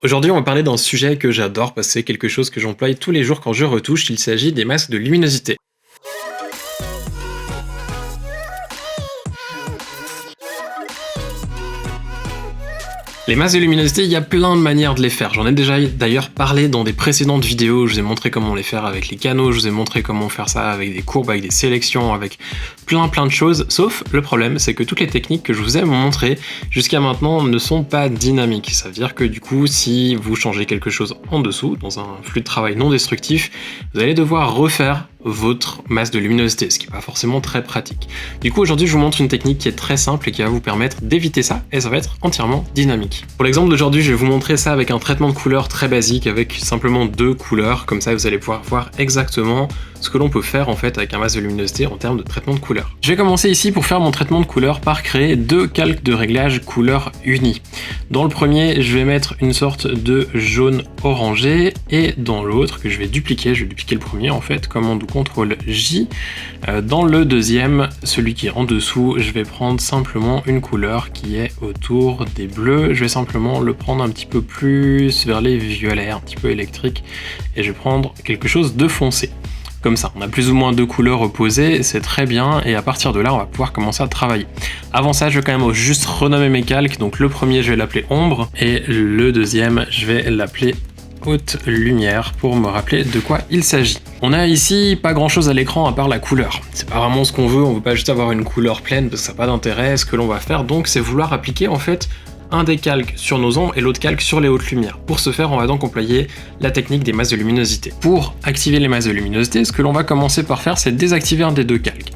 Aujourd'hui, on va parler d'un sujet que j'adore parce que c'est quelque chose que j'emploie tous les jours quand je retouche, il s'agit des masques de luminosité. Les masques de luminosité, il y a plein de manières de les faire. J'en ai déjà d'ailleurs parlé dans des précédentes vidéos. Je vous ai montré comment les faire avec les canaux, je vous ai montré comment faire ça avec des courbes, avec des sélections, avec plein de choses. Sauf le problème, c'est que toutes les techniques que je vous ai montrées jusqu'à maintenant ne sont pas dynamiques. Ça veut dire que du coup, si vous changez quelque chose en dessous, dans un flux de travail non destructif, vous allez devoir refaire votre masque de luminosité, ce qui n'est pas forcément très pratique. Du coup, aujourd'hui, je vous montre une technique qui est très simple et qui va vous permettre d'éviter ça, et ça va être entièrement dynamique. Pour l'exemple d'aujourd'hui, je vais vous montrer ça avec un traitement de couleur très basique, avec simplement 2 couleurs, comme ça vous allez pouvoir voir exactement ce que l'on peut faire en fait avec un masque de luminosité en termes de traitement de couleur. Je vais commencer ici pour faire mon traitement de couleur par créer 2 calques de réglage couleur unis. Dans le premier, je vais mettre une sorte de jaune orangé, et dans l'autre, que je vais dupliquer le premier en fait, commande ou CTRL J. Dans le deuxième, celui qui est en dessous, je vais prendre simplement une couleur qui est autour des bleus. Je vais simplement le prendre un petit peu plus vers les violets, un petit peu électrique, et je vais prendre quelque chose de foncé. Comme ça, on a plus ou moins 2 couleurs opposées, c'est très bien, et à partir de là, on va pouvoir commencer à travailler. Avant ça, je vais quand même juste renommer mes calques, donc le premier, je vais l'appeler ombre, et le deuxième, je vais l'appeler haute lumière pour me rappeler de quoi il s'agit. On a ici pas grand chose à l'écran à part la couleur. C'est pas vraiment ce qu'on veut, on veut pas juste avoir une couleur pleine parce que ça n'a pas d'intérêt. Ce que l'on va faire donc, c'est vouloir appliquer en fait un des calques sur nos ombres et l'autre calque sur les hautes lumières. Pour ce faire, on va donc employer la technique des masques de luminosité. Pour activer les masques de luminosité, ce que l'on va commencer par faire, c'est désactiver un des 2 calques.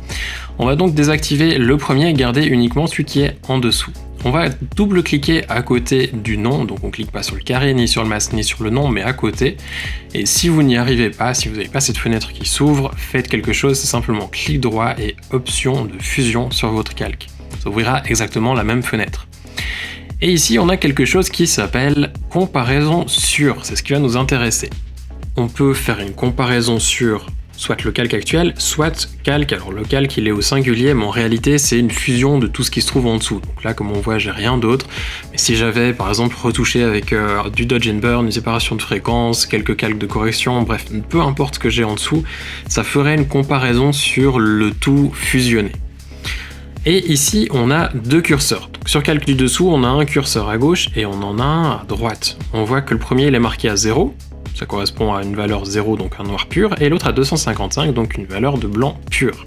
On va donc désactiver le premier et garder uniquement celui qui est en dessous. On va double-cliquer à côté du nom, donc on clique pas sur le carré, ni sur le masque, ni sur le nom, mais à côté. Et si vous n'y arrivez pas, si vous n'avez pas cette fenêtre qui s'ouvre, faites quelque chose, c'est simplement clic droit et option de fusion sur votre calque. Ça ouvrira exactement la même fenêtre. Et ici, on a quelque chose qui s'appelle comparaison sur, c'est ce qui va nous intéresser. On peut faire une comparaison sur soit le calque actuel, soit calque. Alors le calque il est au singulier, mais en réalité c'est une fusion de tout ce qui se trouve en dessous. Donc là comme on voit j'ai rien d'autre, mais si j'avais par exemple retouché avec du dodge and burn, une séparation de fréquence, quelques calques de correction, bref, peu importe ce que j'ai en dessous, ça ferait une comparaison sur le tout fusionné. Et ici on a 2 curseurs. Donc sur calque du dessous on a un curseur à gauche et on en a un à droite. On voit que le premier il est marqué à 0. Ça correspond à une valeur 0, donc un noir pur, et l'autre à 255, donc une valeur de blanc pur.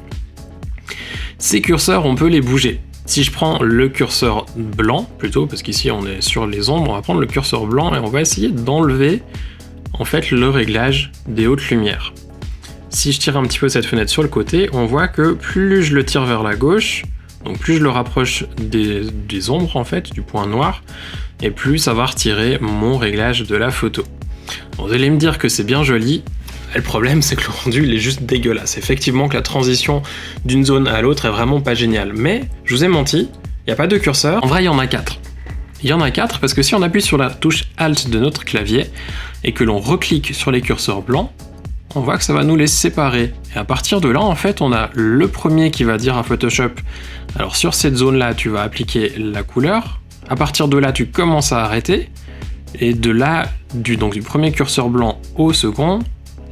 Ces curseurs, on peut les bouger. Si je prends le curseur blanc, plutôt, parce qu'ici on est sur les ombres, on va prendre le curseur blanc et on va essayer d'enlever en fait le réglage des hautes lumières. Si je tire un petit peu cette fenêtre sur le côté, on voit que plus je le tire vers la gauche, donc plus je le rapproche des ombres en fait, du point noir, et plus ça va retirer mon réglage de la photo. Vous allez me dire que c'est bien joli, le problème c'est que le rendu il est juste dégueulasse. Effectivement que la transition d'une zone à l'autre est vraiment pas géniale, mais je vous ai menti, il n'y a pas 2 curseurs, en vrai il y en a 4. Il y en a 4 parce que si on appuie sur la touche Alt de notre clavier et que l'on reclique sur les curseurs blancs, on voit que ça va nous les séparer. Et à partir de là, en fait, on a le premier qui va dire à Photoshop, alors sur cette zone-là, tu vas appliquer la couleur, à partir de là, tu commences à arrêter, et de là, du premier curseur blanc au second,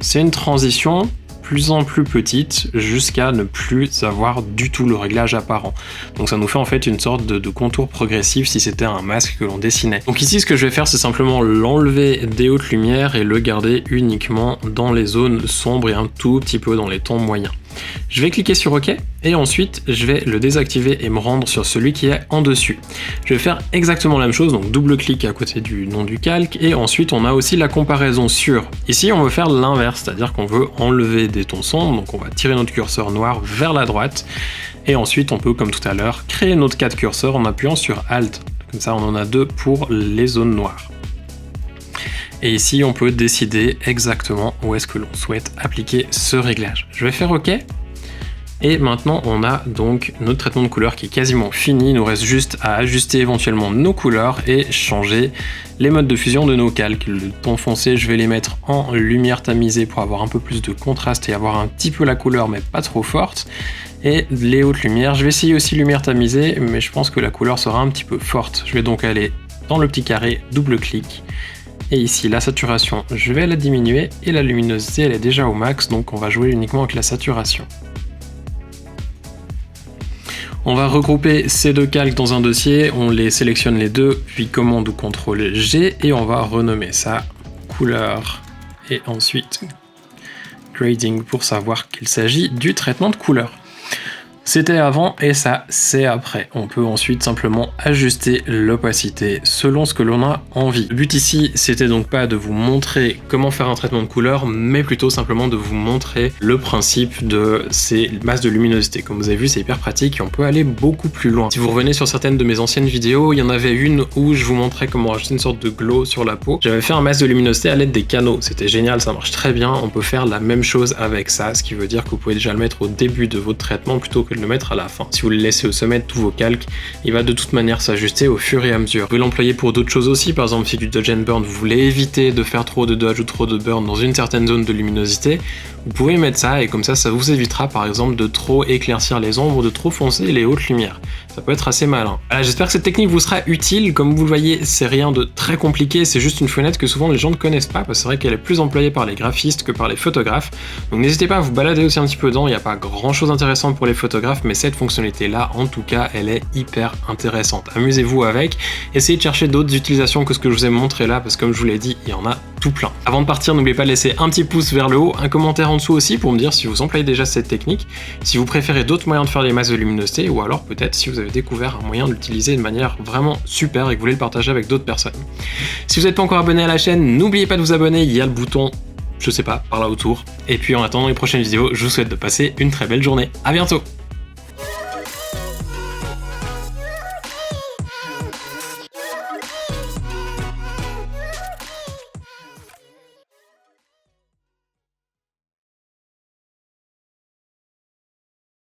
c'est une transition plus en plus petite jusqu'à ne plus avoir du tout le réglage apparent. Donc ça nous fait en fait une sorte de contour progressif si c'était un masque que l'on dessinait. Donc ici ce que je vais faire c'est simplement l'enlever des hautes lumières et le garder uniquement dans les zones sombres et un tout petit peu dans les tons moyens. Je vais cliquer sur OK et ensuite je vais le désactiver et me rendre sur celui qui est en dessus. Je vais faire exactement la même chose, donc double clic à côté du nom du calque et ensuite on a aussi la comparaison sur. Ici on veut faire l'inverse, c'est-à-dire qu'on veut enlever des tons sombres, donc on va tirer notre curseur noir vers la droite et ensuite on peut comme tout à l'heure créer notre 4 curseurs en appuyant sur Alt. Comme ça on en a 2 pour les zones noires. Et ici, on peut décider exactement où est-ce que l'on souhaite appliquer ce réglage. Je vais faire OK. Et maintenant, on a donc notre traitement de couleur qui est quasiment fini. Il nous reste juste à ajuster éventuellement nos couleurs et changer les modes de fusion de nos calques. Le ton foncé, je vais les mettre en lumière tamisée pour avoir un peu plus de contraste et avoir un petit peu la couleur, mais pas trop forte. Et les hautes lumières, je vais essayer aussi lumière tamisée, mais je pense que la couleur sera un petit peu forte. Je vais donc aller dans le petit carré, double clic. Et ici, la saturation, je vais la diminuer et la luminosité, elle est déjà au max, donc on va jouer uniquement avec la saturation. On va regrouper ces deux calques dans un dossier, on les sélectionne les deux, puis commande ou CTRL G, et on va renommer ça couleur, et ensuite grading pour savoir qu'il s'agit du traitement de couleur. C'était avant et ça c'est après. On peut ensuite simplement ajuster l'opacité selon ce que l'on a envie. Le but ici c'était donc pas de vous montrer comment faire un traitement de couleur, mais plutôt simplement de vous montrer le principe de ces masses de luminosité. Comme vous avez vu, c'est hyper pratique et on peut aller beaucoup plus loin. Si vous revenez sur certaines de mes anciennes vidéos, il y en avait une où je vous montrais comment rajouter une sorte de glow sur la peau. J'avais fait un masque de luminosité à l'aide des canaux. C'était génial, ça marche très bien. On peut faire la même chose avec ça, ce qui veut dire que vous pouvez déjà le mettre au début de votre traitement plutôt que de le mettre à la fin. Si vous le laissez au sommet de tous vos calques, il va de toute manière s'ajuster au fur et à mesure. Vous pouvez l'employer pour d'autres choses aussi, par exemple si du dodge and burn, vous voulez éviter de faire trop de dodge ou trop de burn dans une certaine zone de luminosité, vous pouvez mettre ça et comme ça vous évitera par exemple de trop éclaircir les ombres, de trop foncer les hautes lumières. Ça peut être assez malin. Voilà, j'espère que cette technique vous sera utile. Comme vous le voyez, c'est rien de très compliqué, c'est juste une fenêtre que souvent les gens ne connaissent pas, parce que c'est vrai qu'elle est plus employée par les graphistes que par les photographes. Donc n'hésitez pas à vous balader aussi un petit peu dedans, il n'y a pas grand chose d'intéressant pour les photographes, mais cette fonctionnalité-là, en tout cas, elle est hyper intéressante. Amusez-vous avec, essayez de chercher d'autres utilisations que ce que je vous ai montré là, parce que comme je vous l'ai dit, il y en a tout plein. Avant de partir, n'oubliez pas de laisser un petit pouce vers le haut, un commentaire en dessous aussi pour me dire si vous employez déjà cette technique, si vous préférez d'autres moyens de faire les masques de luminosité, ou alors peut-être si vous avez découvert un moyen de l'utiliser de manière vraiment super et que vous voulez le partager avec d'autres personnes. Si vous n'êtes pas encore abonné à la chaîne, n'oubliez pas de vous abonner, il y a le bouton, je sais pas, par là autour. Et puis en attendant les prochaines vidéos, je vous souhaite de passer une très belle journée. À bientôt!